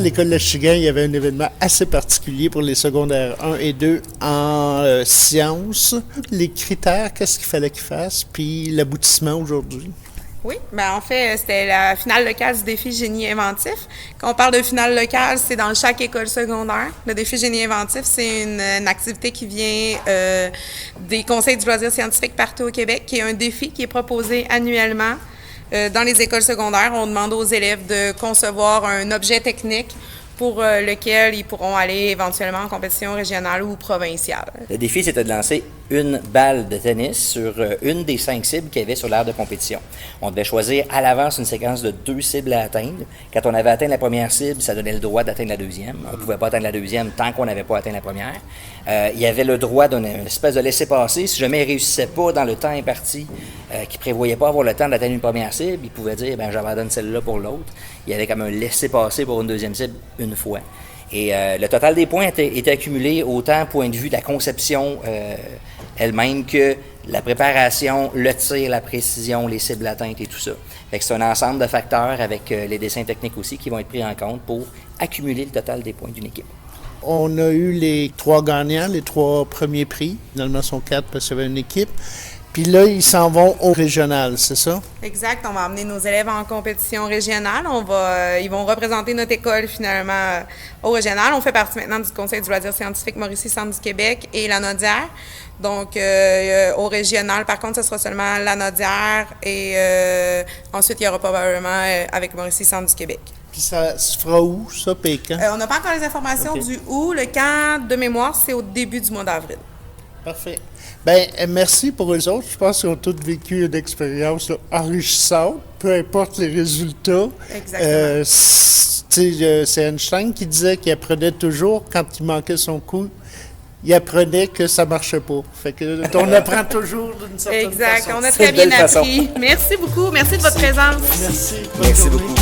À l'école de Chigan, il y avait un événement assez particulier pour les secondaires 1 et 2 en sciences. Les critères, qu'est-ce qu'il fallait qu'ils fassent, puis l'aboutissement aujourd'hui. Oui, ben en fait, c'était la finale locale du défi génie inventif. Quand on parle de finale locale, c'est dans chaque école secondaire. Le défi génie inventif, c'est une activité qui vient des conseils du loisir scientifique partout au Québec, qui est un défi qui est proposé annuellement dans les écoles secondaires. On demande aux élèves de concevoir un objet technique pour lequel ils pourront aller éventuellement en compétition régionale ou provinciale. Le défi, c'était de lancer une balle de tennis sur une des 5 cibles qu'il y avait sur l'aire de compétition. On devait choisir à l'avance une séquence de 2 cibles à atteindre. Quand on avait atteint la première cible, ça donnait le droit d'atteindre la deuxième. On ne pouvait pas atteindre la deuxième tant qu'on n'avait pas atteint la première. Il y avait le droit d'une espèce de laisser-passer. Si jamais il ne réussissait pas dans le temps imparti, qui ne prévoyait pas avoir le temps d'atteindre une première cible, il pouvait dire « j'abandonne celle-là pour l'autre ». Il y avait comme un laisser-passer pour une deuxième cible une fois. Et le total des points était accumulé autant point de vue de la conception elle-même que la préparation, le tir, la précision, les cibles atteintes et tout ça. Fait que c'est un ensemble de facteurs avec les dessins techniques aussi qui vont être pris en compte pour accumuler le total des points d'une équipe. On a eu les 3 gagnants, les 3 premiers prix. Finalement, sont 4 parce qu'il y avait une équipe. Puis là, ils s'en vont au régional, c'est ça? Exact. On va amener nos élèves en compétition régionale. Ils vont représenter notre école finalement au régional. On fait partie maintenant du Conseil du loisir scientifique Mauricie Centre du Québec et la Nodière. Donc, au régional, par contre, ce sera seulement la Nodière et ensuite, il y aura probablement avec Mauricie Centre du Québec. Puis ça se fera où, ça, puis quand? On n'a pas encore les informations du où. Le camp de mémoire, c'est au début du mois d'avril. Parfait. Bien, merci pour eux autres. Je pense qu'ils ont tous vécu une expérience enrichissante, peu importe les résultats. Exactement. C'est Einstein qui disait qu'il apprenait toujours, quand il manquait son coup, il apprenait que ça ne marchait pas. Fait que on apprend toujours d'une certaine façon. Exact. On a très bien appris. Merci beaucoup. Merci de votre présence. Merci. Merci beaucoup.